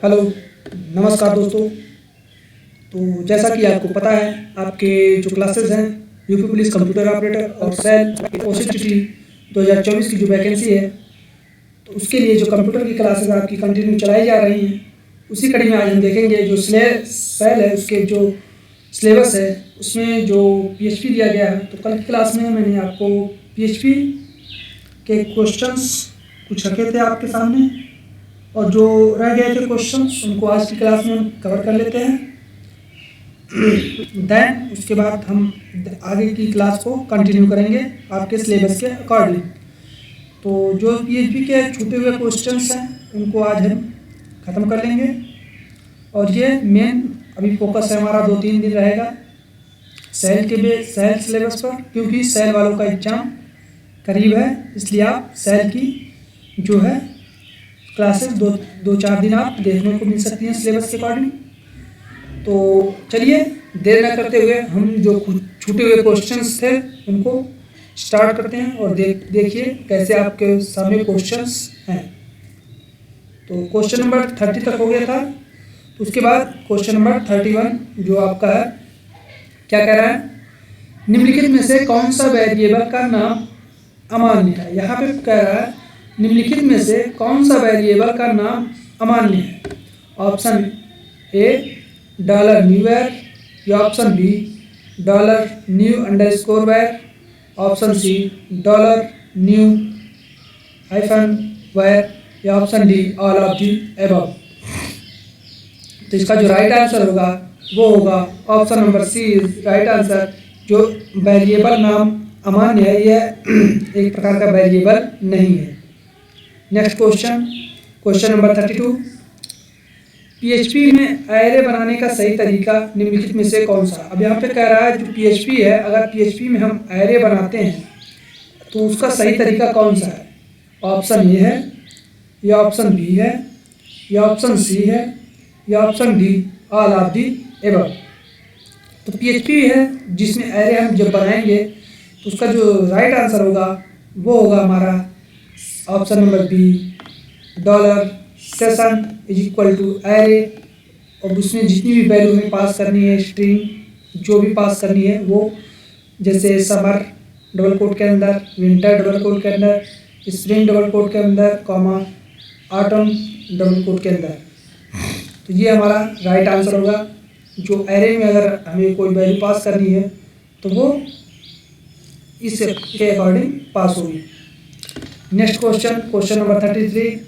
Hello, नमस्कार दोस्तों। तो जैसा कि आपको पता है, आपके जो क्लासेस हैं यूपी पुलिस कंप्यूटर ऑपरेटर और सेल ओसीटीटी 2024 की जो वैकेंसी है, तो उसके लिए जो कंप्यूटर की क्लासेस आपकी कंटिन्यू चलाई जा रही हैं, उसी कड़ी में आज हम देखेंगे जो सेल है उसके जो सिलेबस है उसमें जो पीएचपी दिया गया है। तो कल की क्लास में मैंने आपको पीएचपी के क्वेश्चंस कुछ रखे थे आपके सामने, और जो रह गए थे क्वेश्चंस उनको आज की क्लास में हम कवर कर लेते हैं। देन उसके बाद हम आगे की क्लास को कंटिन्यू करेंगे आपके सिलेबस के अकॉर्डिंग। तो जो पीएचपी के छूटे हुए क्वेश्चंस हैं उनको आज हम ख़त्म कर लेंगे, और ये मेन अभी फोकस है हमारा 2-3 दिन रहेगा सेल सिलेबस पर, क्योंकि सेल वालों का एग्ज़ाम करीब है, इसलिए आप सेल की जो है क्लासेस 2-4 दिन आप देखने को मिल सकती हैं सिलेबस के अकॉर्डिंग। तो चलिए देर न करते हुए हम जो छूटे हुए क्वेश्चंस थे उनको स्टार्ट करते हैं, और देखिए कैसे आपके सामने क्वेश्चंस हैं। तो क्वेश्चन नंबर 30 तक हो गया था, तो उसके बाद क्वेश्चन नंबर 31 जो आपका है, क्या कह रहा है, निम्नलिखित में से कौन सा वेरिएबल का नाम अमान्य है। यहाँ पे कह रहा है निम्नलिखित में से कौन सा वेरिएबल का नाम अमान्य है। ऑप्शन ए $new_var, या option B $new_var, option C $new_var, या option D all of the above. तो इसका जो राइट आंसर होगा वो होगा option number C is right answer. जो वेरिएबल नाम अमान्य है यह एक प्रकार का वेरिएबल नहीं है। नेक्स्ट क्वेश्चन नंबर 32, पीएचपी में एरे बनाने का सही तरीका निम्नलिखित में से कौन सा। अब यहाँ पे कह रहा है जो पीएचपी है, अगर पीएचपी में हम एरे बनाते हैं तो उसका सही तरीका कौन सा है। ऑप्शन ए है, या ऑप्शन बी है, या ऑप्शन सी है, या option D all of the above. तो पीएचपी है जिसमें एरे हम जब बनाएंगे तो उसका जो राइट आंसर होगा वो होगा हमारा option number B $session = array, और उसमें जितनी भी वैल्यू हमें पास करनी है, स्ट्रिंग जो भी पास करनी है वो, जैसे समर डबल कोट के अंदर, विंटर डबल कोट के अंदर, स्प्रिंग डबल कोट के अंदर, कॉमा ऑटम डबल कोट के अंदर। तो ये हमारा राइट आंसर होगा। जो एरे में अगर हमें कोई वैल्यू पास करनी है तो वो इसके अकॉर्डिंग पास होगी। नेक्स्ट क्वेश्चन नंबर 33,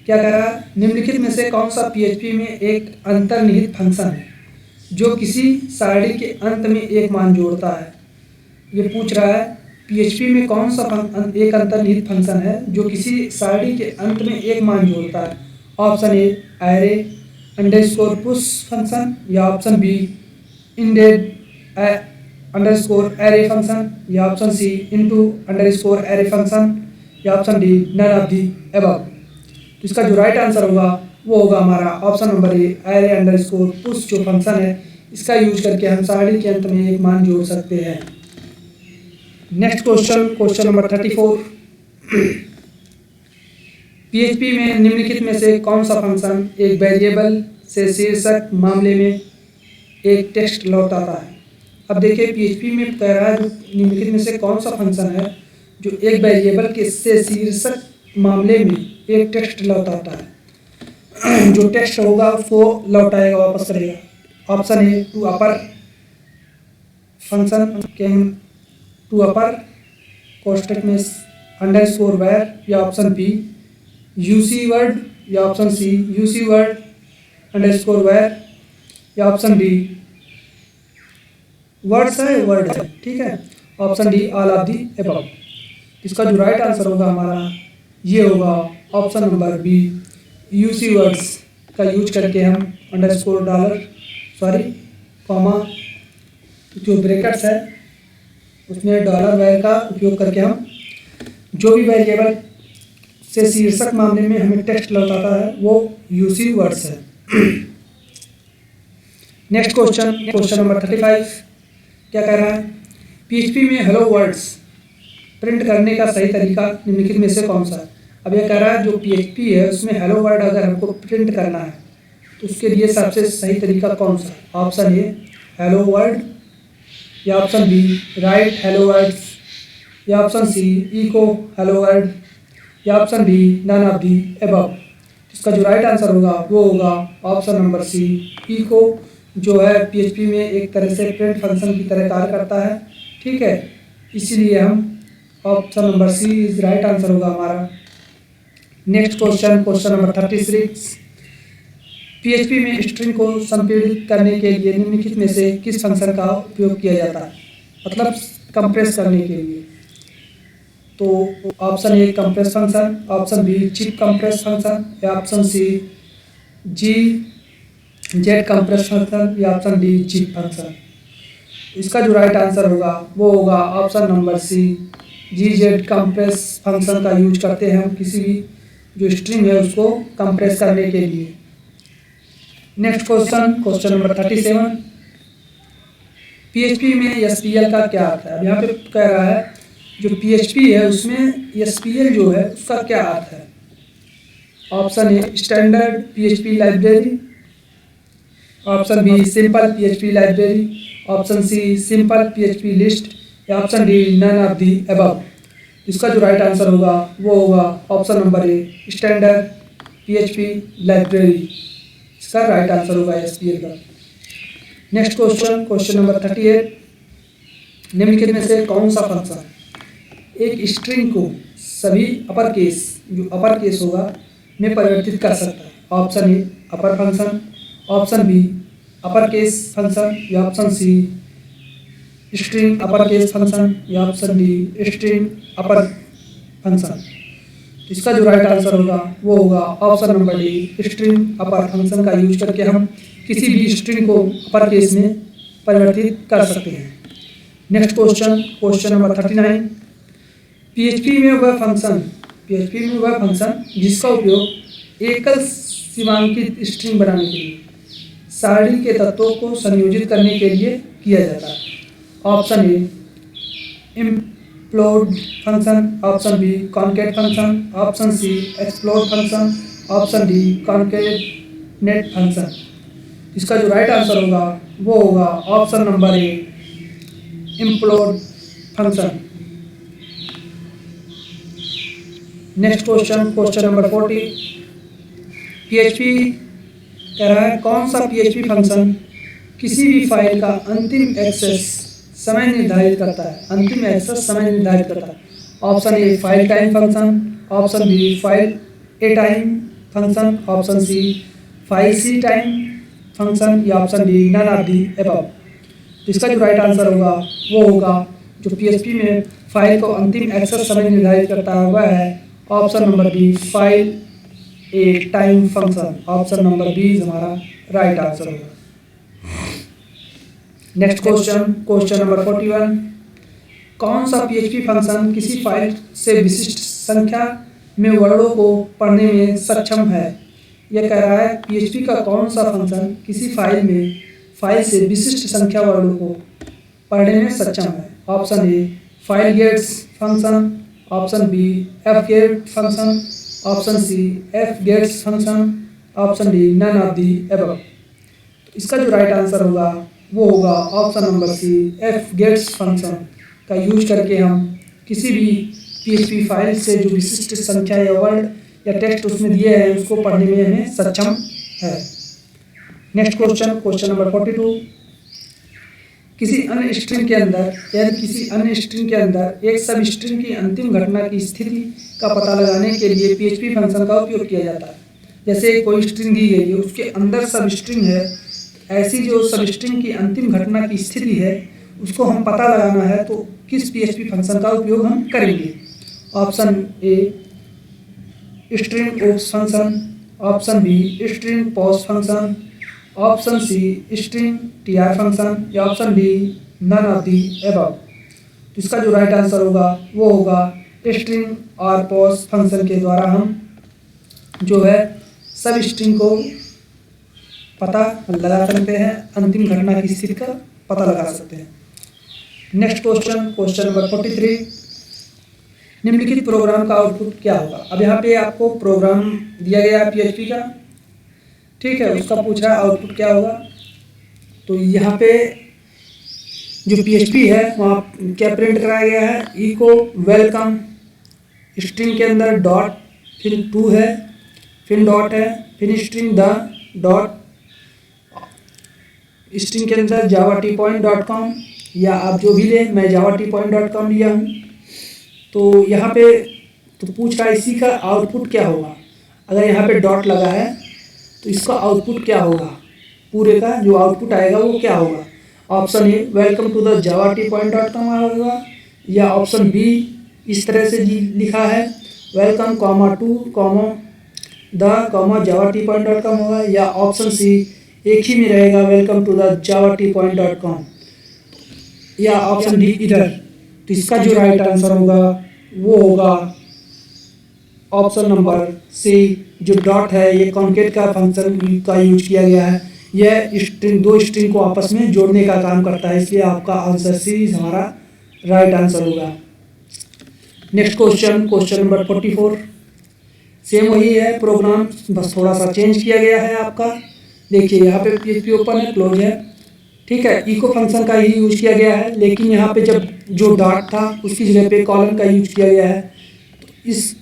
क्या कह रहा है, निम्नलिखित में से कौन सा पीएचपी में एक अंतर्निहित फंक्शन है जो किसी सारणी के अंत में एक मान जोड़ता है। ये पूछ रहा है पीएचपी में कौन सा एक अंतर्निहित फंक्शन है जो किसी सारणी के अंत में एक मान जोड़ता है। Option A array underscore push function, या ऑप्शन बी इंडेड अंडरस्कोर एरे फंक्शन, या option C into underscore array function, या option D none of the above. तो इसका जो राइट आंसर होगा वो होगा हमारा option number A array underscore push जो फंक्शन है, इसका यूज करके हम सारणी के अंत में एक मान जोड़ सकते हैं। नेक्स्ट क्वेश्चन नंबर 34, पीएचपी में निम्नलिखित में से कौन सा फंक्शन एक वेरिएबल से शीर्षक मामले में एक टेक्स्ट लौटाता है। अब देखिए पीएचपी में कह रहा है जो निम्नलिखित में से कौन सा फंक्शन है जो एक वेरिएबल के से शीर्षक मामले में एक टेक्स्ट लौटाता है। जो टेक्स्ट होगा वो लौटाएगा, वापस करेगा। Option A to upper function के टू अपर कोष्टक में _var, या ऑप्शन बी यूसी वर्ड, या option C UC word _var, या ऑप्शन डी वर्ड्स है वर्ड है, ठीक है। Option D all of the above. इसका जो राइट आंसर होगा हमारा ये होगा option number B UC words का यूज करके हम कॉमा जो ब्रैकेट्स है उसमें $var का उपयोग करके हम जो भी वेरिएबल से शीर्षक मामले में हमें टेक्स्ट लौटाता है वो यूसी वर्ड्स है। नेक्स्ट क्वेश्चन नंबर 35, क्या कह रहा है, पीएचपी में हेलो वर्ड्स प्रिंट करने का सही तरीका निम्नलिखित में से कौन सा है। अब यह कह रहा है जो पीएचपी है उसमें हेलो वर्ड अगर हमको प्रिंट करना है उसके लिए सबसे सही तरीका कौन सा? ऑप्शन ए हेलो वर्ल्ड, या option B right hello world, या option C echo hello world, या option D none of the above. इसका जो राइट आंसर होगा वो होगा ऑप्शन नंबर सी इको, जो है पीएचपी में एक तरह से प्रिंट फंक्शन की तरह कार्य करता है। ठीक है, इसीलिए हम option number C is right answer होगा हमारा। Next question, question number 36। PHP में स्ट्रिंग को संपीड़ित करने के लिए निम्नलिखित में से किस फंक्शन का उपयोग किया जाता है? मतलब कंप्रेस करने के लिए। तो option A compress function, option B chip compress function, या option C G Z compress function, या ऑप्शन डी चिप फंक्शन। इसका जो राइट आंसर होगा वो होगा option number C G Z compress function का यूज करते हैं हम किसी भी जो स्ट्रिंग है उसको कंप्रेस करने के लिए। Next question, question number 37। PHP में एसपीएल का क्या अर्थ है? अब यहाँ पे कह रहा है जो पीएचपी है उसमें एसपीएल जो है उसका क्या अर्थ है? Option A standard PHP library, option B simple PHP library, option C simple PHP list, या option D none of the above. इसका जो राइट आंसर होगा वो होगा option number A standard PHP library. इसका राइट आंसर होगा SPL का। Next question, question number 38। निम्नलिखित में से कौन सा फंक्शन एक स्ट्रिंग को सभी अपर केस, जो अपर केस होगा, में परिवर्तित कर सकता है? Option A upper function, option B upper case function, या option C string upper case function, या option D string upper function. इसका जो राइट आंसर होगा वो होगा option number D string upper function का यूज करके हम किसी भी स्ट्रिंग को अपर केस में परिवर्तित कर सकते हैं। Next question, question number 39। PHP में वह फंक्शन जिसका उपयोग एकल सीमांकित स्ट्रिंग बनाने के लिए सारणी के तत्वों को संयोजित करने के लिए किया जाता है। Option A implode function, option B concat function, option C explode function, option D concatenate function. इसका जो राइट आंसर होगा वो होगा option number A implode function. Next question, question number 40। PHP कह रहा है कौन सा पीएचपी फंक्शन किसी भी फाइल का अंतिम एक्सेस समय निर्धारित करता है? अंतिम एक्सेस समय निर्धारित करता है। Option A file time function, option B file A time function, option C file C time function, या option D none of the above. इसका जो राइट आंसर होगा वो होगा जो पीएचपी में फाइल को अंतिम एक्सेस समय निर्धारित करता है वह है option number B file A time function. Option number B हमारा राइट आंसर होगा। Next question, question number 41। कौन सा पीएचपी फंक्शन किसी फाइल से विशिष्ट संख्या में वर्णों को पढ़ने में सक्षम है? यह कह रहा है पीएचपी का कौन सा फंक्शन किसी फाइल से विशिष्ट संख्या वर्णों को पढ़ने में सक्षम है? Option A file gets function, option B F get function, option C F gets function, option D none of the above. इसका जो राइट आंसर होगा वो होगा option number C F gets function का यूज करके हम किसी भी पीएचपी फाइल से जो विशिष्ट संख्या या वर्ड या टेक्स्ट उसमें दिए हैं उसको पढ़ने में हमें सक्षम है। Next question, question number 42। किसी अन्य स्ट्रिंग के अंदर एक सब स्ट्रिंग की अंतिम घटना की स्थिति का पता लगाने के लिए पीएचपी फंक्शन का उपयोग किया जाता है। जैसे कोई स्ट्रिंग दी गई है उसके अंदर सब स्ट्रिंग है, ऐसी जो सब स्ट्रिंग की अंतिम घटना की स्थिति है उसको हम पता लगाना है तो किस पीएचपी फंक्शन का उपयोग हम करेंगे? Option A string ops function, option B string pause function, option C string TR function, या option D none of the above. इसका जो राइट आंसर होगा वो होगा स्ट्रिंग और पॉज फंक्शन के द्वारा हम जो है सब स्ट्रिंग को पता लगा सकते हैं, अंतिम घटना की स्थिति का पता लगा सकते हैं। Next question, question number 43। निम्नलिखित प्रोग्राम का आउटपुट क्या होगा? अब यहाँ पे आपको प्रोग्राम दिया गया है पीएचपी का, ठीक है, उसका पूछ रहा है आउटपुट क्या होगा। तो यहाँ पे जो PHP है वहाँ क्या प्रिंट कराया गया है, इको वेलकम, स्ट्रिंग के अंदर डॉट, फिर टू है, फिर डॉट है, फिर स्ट्रिंग द डॉट, स्ट्रिंग के अंदर javaTPoint.com, या आप जो भी लें, मैं javaTPoint.com लिया हूँ। तो यहाँ पे तो पूछ रहा है इसी का आउटपुट क्या होगा। अगर यहाँ पे डॉट लगा है तो इसका आउटपुट क्या होगा, पूरे का जो आउटपुट आएगा वो क्या होगा। Option A welcome to the javaTPoint.com होगा, या ऑप्शन बी इस तरह से लिखा है welcome comma two comma the comma javaTPoint.com होगा, या ऑप्शन सी एक ही में रहेगा वेलकम टू द javaTPoint.com, या ऑप्शन डी इधर। तो इसका जो राइट आंसर होगा वो होगा ऑप्शन नंबर सी, जो डॉट है ये कॉन्केट का फंक्शन का यूज किया गया है। यह स्ट्रिंग, दो स्ट्रिंग को आपस में जोड़ने का काम करता है, इसलिए आपका आंसर सी हमारा राइट आंसर होगा। Next question, question number 44। Same वही है प्रोग्राम, बस थोड़ा सा चेंज किया गया है आपका। देखिए यहाँ पे PHP ओपन है, क्लोज है, ठीक है, इको फंक्शन का ही यूज किया गया है, लेकिन यहाँ पे जब जो डॉट था उसकी जगह पे कॉलन का यूज किया गया है। तो इस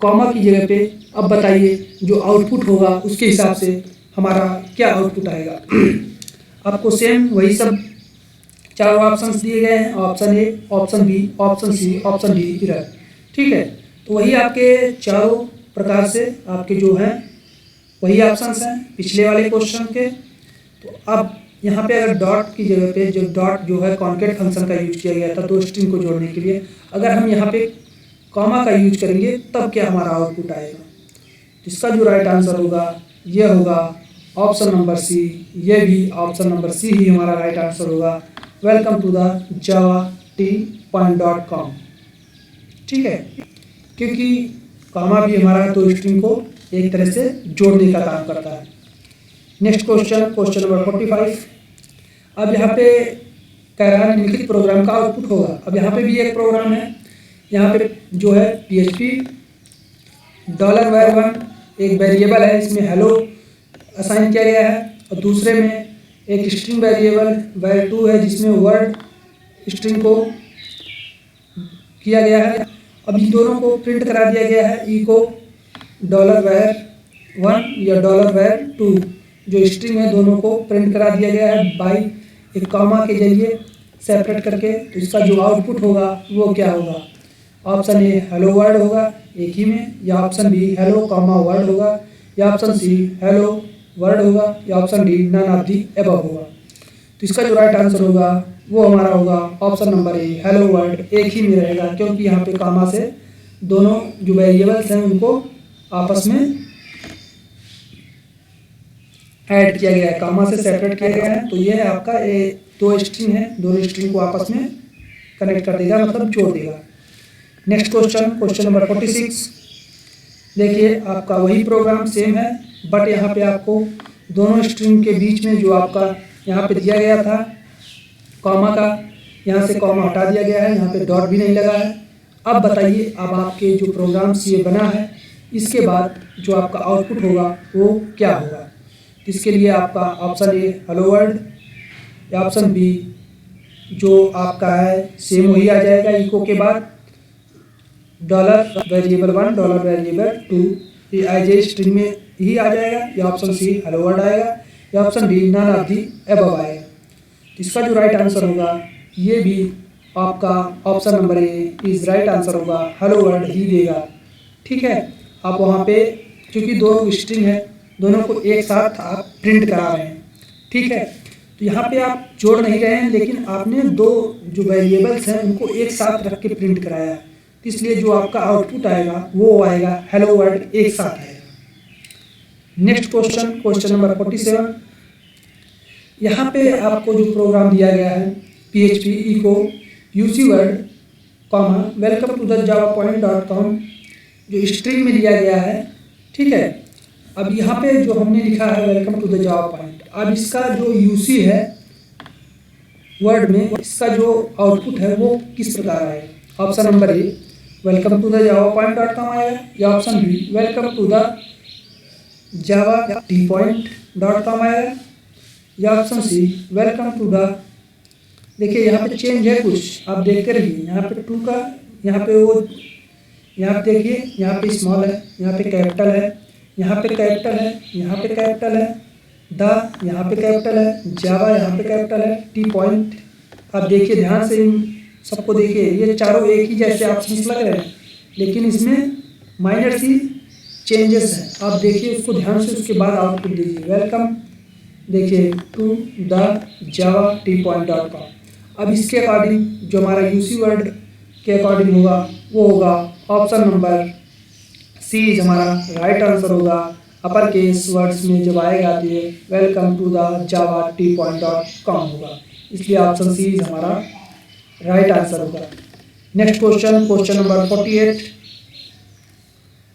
कॉमा की जगह पे अब बताइए जो आउटपुट होगा उसके हिसाब से हमारा क्या आउटपुट आएगा। आपको सेम वही सब चारों ऑप्शंस दिए गए हैं, option A, option B, option C, option D इधर, ठीक है। तो वही आपके चारों प्रकार से आपके जो हैं वही ऑप्शंस हैं पिछले वाले क्वेश्चन के। तो अब यहाँ पे अगर डॉट की जगह पे जो डॉट जो है कॉन्केट फंक्शन का यूज किया गया था दो स्ट्रिंग को जोड़ने के लिए, अगर हम यहाँ पे कॉमा का यूज करेंगे तब क्या हमारा आउटपुट आएगा। तो इसका जो राइट आंसर होगा ये होगा ऑप्शन नंबर सी, ये भी ऑप्शन नंबर सी ही हमारा राइट आंसर होगा, वेलकम टू द javaTPoint.com, ठीक है, क्योंकि कॉमा भी हमारा दो स्ट्रिंग को एक तरह से जोड़ने का काम करता है। Next question, question number 45। अब यहाँ पे कह रहा है निम्नलिखित प्रोग्राम का आउटपुट होगा। अब यहाँ पे भी एक प्रोग्राम है, यहाँ पे जो है PHP $var1 एक वेरिएबल है, इसमें हेलो असाइन किया गया है, और दूसरे में एक स्ट्रिंग वेरिएबल var2 है जिसमें वर्ड स्ट्रिंग को किया गया है। अब इन दोनों को प्रिंट करा दिया गया है, इको $var1 या $var2 जो स्ट्रिंग है दोनों को प्रिंट करा दिया गया है बाई एक कॉमा के जरिए सेपरेट करके। तो इसका जो आउटपुट होगा वो क्या होगा। ऑप्शन ए हेलो वर्ड होगा एक ही में, या option B hello comma word होगा, या ऑप्शन सी हेलो वर्ड होगा, या option D none of the above होगा। तो इसका जो राइट आंसर होगा वो हमारा होगा ऑप्शन नंबर ए हेलो वर्ड, एक ही में रहेगा, क्योंकि यहाँ पे कॉमा से दोनों जो वेरिएबल्स हैं उनको आपस में ऐड किया गया है, कॉमा से सेपरेट किया गया है। तो ये है आपका दो स्ट्रिंग है, दोनों स्ट्रिंग को आपस में कनेक्ट कर देगा, मतलब जोड़ देगा। Next question, question number 46। देखिए आपका वही प्रोग्राम सेम है, बट यहाँ पे आपको दोनों स्ट्रिंग के बीच में जो आपका यहाँ पे दिया गया था कॉमा का, यहाँ से कॉमा हटा दिया गया है, यहाँ पे डॉट भी नहीं लगा है। अब बताइए अब आपके जो प्रोग्राम से ये बना है इसके बाद जो आपका आउटपुट होगा वो क्या होगा। इसके लिए आपका ऑप्शन ए हेलो वर्ल्ड, या ऑप्शन बी जो आपका है सेम वही आ जाएगा, इको के बाद $var1 $var2 ये एज स्ट्रिंग में ही आ जाएगा, या ऑप्शन सी हेलो वर्ल्ड आएगा, या option D none of the above आएगा। इसका जो राइट आंसर होगा ये भी आपका option number A is right answer होगा, हेलो वर्ल्ड ही देगा, ठीक है। आप वहाँ पे क्योंकि दो स्ट्रिंग है दोनों को एक साथ आप प्रिंट करा रहे हैं, ठीक है, तो यहाँ पे आप जोड़ नहीं रहे हैं, लेकिन आपने दो जो वेरिएबल्स हैं उनको एक साथ रख के प्रिंट कराया है, तो इसलिए जो आपका आउटपुट आएगा वो आएगा हेलो वर्ल्ड एक साथ आएगा। Next question, question number 47। यहाँ पे आपको जो प्रोग्राम दिया गया है PHP echo UC word comma welcome to the javaPoint.com जो स्ट्रिंग में दिया गया है, ठीक है। अब यहाँ पे जो हमने लिखा है वेलकम टू द javaPoint, अब इसका जो यूसी है वर्ड में इसका जो आउटपुट है वो किस प्रकार आएगा। Option number A welcome to the javaPoint.com आएगा, या option B welcome to the Java T point dot com आएगा, या option C welcome to the, देखिए यहाँ पे चेंज है कुछ, आप देखते रहिए। यहाँ पे टू का, यहाँ पे वो, यहाँ पे देखिए, यहाँ पे स्मॉल है, यहाँ पे कैपिटल है, यहाँ पे कैपिटल है, यहाँ पे कैपिटल है, द यहाँ पे कैपिटल है, जावा यहाँ पे कैपिटल है, टी पॉइंट। आप देखिए ध्यान से इन सबको देखिए, ये चारों एक ही जैसे ऑप्शन लग रहे हैं, लेकिन इसमें माइनर सी चेंजेस हैं। आप देखिए उसको ध्यान से, उसके बाद आउटपुट दीजिए। वेलकम देखिए to the Java T point dot com. अब इसके अकॉर्डिंग जो हमारा यूसी वर्ड के अकॉर्डिंग होगा वो होगा ऑप्शन नंबर सी, हमारा राइट आंसर होगा। अपर केस वर्ड्स में जब आएगा तो ये welcome to the Java T point dot com होगा, इसलिए ऑप्शन सी हमारा राइट आंसर होगा। Next question, question number 48।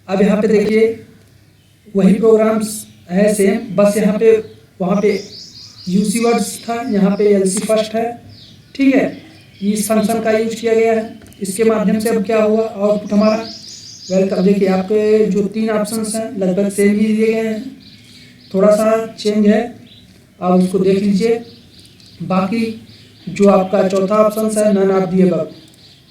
अब यहाँ पे देखिए वही प्रोग्राम्स है सेम, बस यहाँ पे वहाँ पे यूसी वर्ड्स था, यहाँ पे एलसी फर्स्ट है, ठीक है। इस फंक्शन का यूज किया गया है, इसके माध्यम से अब क्या हुआ आउटपुट हमारा वेलकम। देखिए आपके जो तीन ऑप्शंस हैं लगभग सेम ही दिए गए हैं, थोड़ा सा चेंज है, आप उसको देख लीजिए। बाकी जो आपका चौथा ऑप्शन है नन ऑफ द अबव,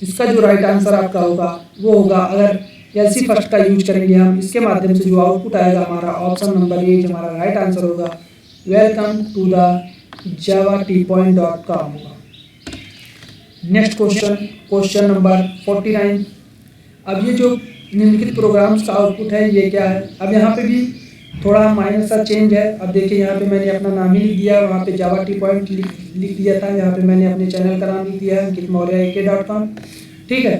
इसका जो राइट आंसर आपका होगा वो होगा, अगर एलसी फर्स्ट का यूज करेंगे हम, इसके माध्यम से जो आउटपुट आएगा हमारा ऑप्शन नंबर ए हमारा राइट आंसर होगा, welcome to the Java T point dot com होगा। Next question, question number 49। अब ये जो निम्नलिखित प्रोग्राम्स का आउटपुट है ये क्या है। अब यहाँ पे भी थोड़ा माइनर सा चेंज है। अब देखिए यहाँ पे मैंने अपना नाम ही लिख दिया, वहाँ पे जावा टी पॉइंट लिख दिया था, यहाँ पे मैंने अपने चैनल का नाम लिख दिया है अंकित मौर्य AK.com, ठीक है।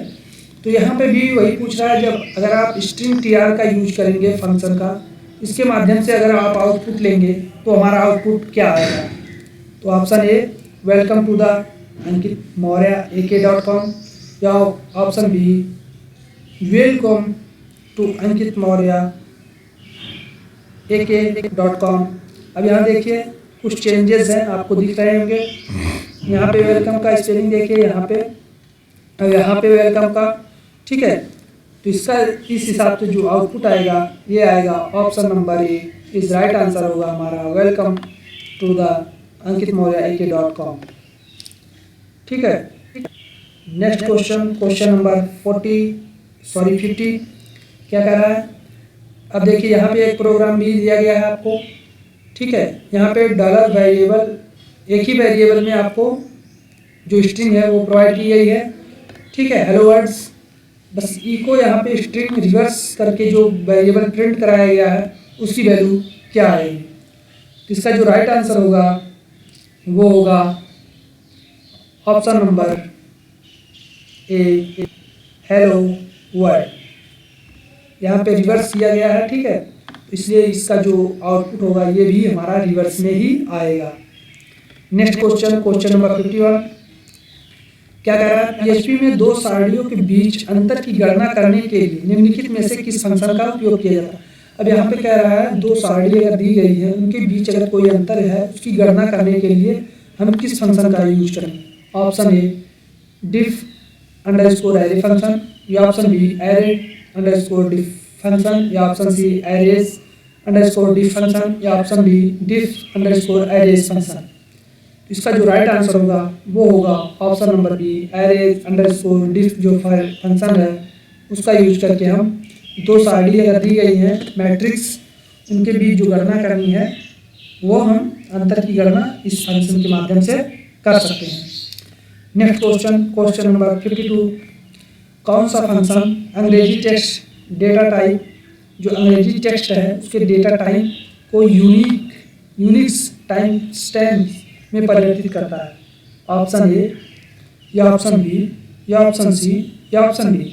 तो यहाँ पे भी वही पूछ रहा है, जब अगर आप स्ट्रिंग tr का यूज करेंगे फंक्शन का, इसके माध्यम से अगर आप आउटपुट लेंगे तो हमारा आउटपुट क्या आएगा। तो option A welcome to the Ankit Maurya AK.com, या option B welcome to Ankit Maurya AK.com। अब यहाँ देखिए कुछ चेंजेस हैं, आपको दिख रहे होंगे। यहाँ पे वेलकम का स्पेलिंग देखिए यहाँ पे, और यहाँ पे वेलकम का, ठीक है। तो इसका इस हिसाब से जो आउटपुट आएगा ये आएगा option number A is right answer होगा हमारा, welcome to the Ankit Maurya AK.com, ठीक है। नेक्स्ट क्वेश्चन, क्वेश्चन नंबर 50 क्या कह रहा है। अब देखिए यहाँ पे एक प्रोग्राम भी दिया गया है आपको, ठीक है। यहाँ पे डॉलर वेरिएबल, एक ही वेरिएबल में आपको जो स्ट्रिंग है वो प्रोवाइड की गई है, ठीक है, हेलो वर्ड्स। बस ई को यहाँ पे स्ट्रिंग रिवर्स करके जो वेरिएबल प्रिंट कराया गया है उसकी वैल्यू क्या आएगी। तो इसका जो राइट आंसर होगा वो होगा ऑप्शन नंबर ए हेलो वर्ड। यहाँ पे रिवर्स किया गया है, ठीक है, इसलिए इसका जो आउटपुट होगा ये भी हमारा रिवर्स में ही आएगा। नेक्स्ट क्वेश्चन, क्वेश्चन नंबर 51 क्या कह रहा है। PHP में दो सारणियों के बीच अंतर की गणना करने के लिए निम्नलिखित में से किस फंक्शन का उपयोग किया जाता है। अब यहाँ पे कह रहा है दो सारणी अगर दी गई है उनके बीच अगर कोई अंतर है उसकी गणना करने के लिए हम किस फंक्शन का यूज करेंगे। Option A diff underscore array function, या option B array underscore diff function, या option C arrays underscore diff function, या option D diff underscore arrays function. इसका जो राइट आंसर होगा वो होगा option number B arrays underscore diff जो function है उसका यूज करके हम दो सारणी अगर दी गई है मैट्रिक्स उनके बीच जो गणना करनी है वो हम अंतर की गणना इस फंक्शन के माध्यम से कर सकते हैं। नेक्स्ट क्वेश्चन, क्वेश्चन नंबर 52 कौन सा फंक्शन अंग्रेजी टेक्स्ट डेटा टाइप, जो अंग्रेजी टेक्स्ट है उसके डेटा टाइप को यूनिक्स टाइम स्टैम्प में परिवर्तित करता है। ऑप्शन ए, या ऑप्शन बी, या ऑप्शन सी, या ऑप्शन डी।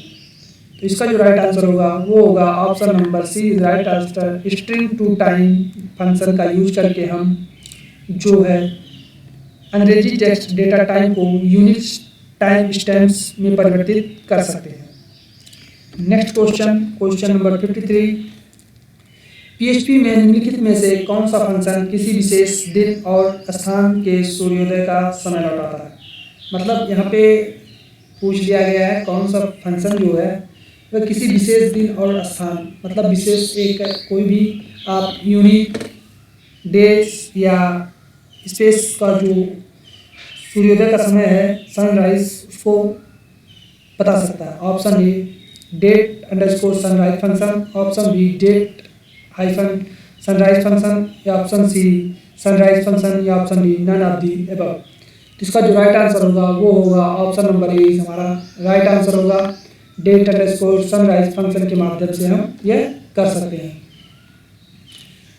तो इसका जो राइट आंसर होगा वो होगा option number C right answer. String to time function का यूज करके हम जो है अंग्रेजी टेक्स्ट डेटा टाइप को यूनिक्स टाइम स्टैम्प्स में परिवर्तित कर सकते हैं। Next question, question number 53 PHP में निम्नलिखित में से कौन सा फंक्शन किसी विशेष दिन और स्थान के सूर्योदय का समय लौटाता है। मतलब यहाँ पे पूछ लिया गया है कौन सा फंक्शन जो है वह किसी विशेष दिन और स्थान, मतलब विशेष एक कोई भी आप यूनिक डेज या स्पेस का जो सूर्योदय का समय है, सनराइज, उसको बता सकता है। Option A date underscore sunrise function, option B date hyphen sunrise function, या ऑप्शन सी सनराइज फंक्शन, या option D none of the above. तो इसका जो राइट आंसर होगा वो होगा ऑप्शन नंबर ए हमारा राइट आंसर होगा। डेट अंडरस्कोर सनराइज फंक्शन के माध्यम से हम ये कर सकते हैं।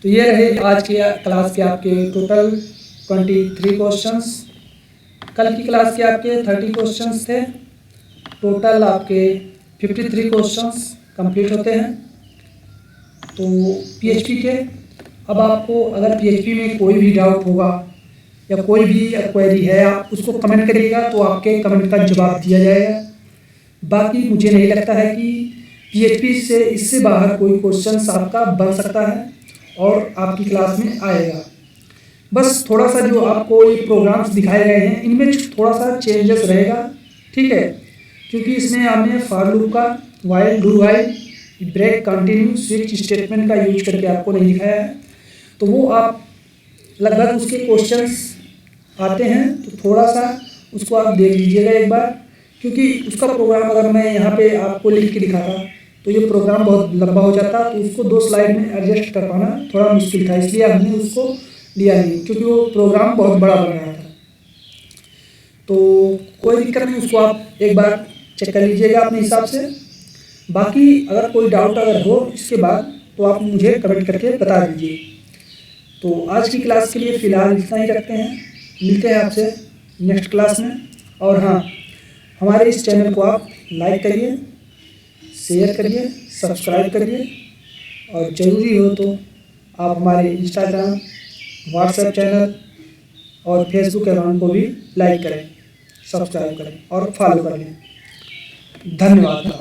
तो ये रहे आज के क्लास के आपके टोटल 23 क्वेश्चंस। कल की क्लास के आपके 30 क्वेश्चंस थे। टोटल आपके 53 क्वेश्चंस कंप्लीट होते हैं। तो पीएचपी के अब आपको अगर पीएचपी में कोई भी डाउट होगा या कोई भी क्वेरी है, आप उसको कमेंट करिएगा तो आपके कमेंट का जवाब दिया जाएगा। बाकी मुझे नहीं लगता है कि पीएचपी से इससे बाहर कोई क्वेश्चन आपका बन सकता है और आपकी क्लास में आएगा। बस थोड़ा सा जो आपको ये प्रोग्राम्स दिखाए गए हैं इनमें थोड़ा सा चेंजेस रहेगा, ठीक है, क्योंकि इसमें हमने फॉर लूप का while, do while, break, continue, switch statement का यूज करके आपको नहीं दिखाया है। तो वो आप लगभग उसके क्वेश्चंस आते हैं, तो थोड़ा सा उसको आप देख लीजिएगा एक बार, क्योंकि उसका प्रोग्राम अगर मैं यहाँ पे आपको लिख के दिखाता तो ये प्रोग्राम बहुत लंबा हो जाता, तो उसको 2 स्लाइड में एडजस्ट कर पाना थोड़ा मुश्किल था, इसलिए हमने उसको लिया नहीं, क्योंकि वो प्रोग्राम बहुत बड़ा बन रहा था। तो कोई दिक्कत नहीं, उसको आप एक बार चेक कर लीजिएगा अपने हिसाब से। बाकी अगर कोई डाउट अगर हो इसके बाद तो आप मुझे कमेंट करके बता दीजिए। तो आज की क्लास के लिए फ़िलहाल इतना ही रखते हैं, मिलते हैं आपसे नेक्स्ट क्लास में। और हाँ, हमारे इस चैनल को आप लाइक करिए, शेयर करिए, सब्सक्राइब करिए, और ज़रूरी हो तो आप हमारे इंस्टाग्राम, व्हाट्सएप चैनल और फेसबुक अकाउंट को भी लाइक करें, सब्सक्राइब करें और फॉलो करें। धन्यवाद।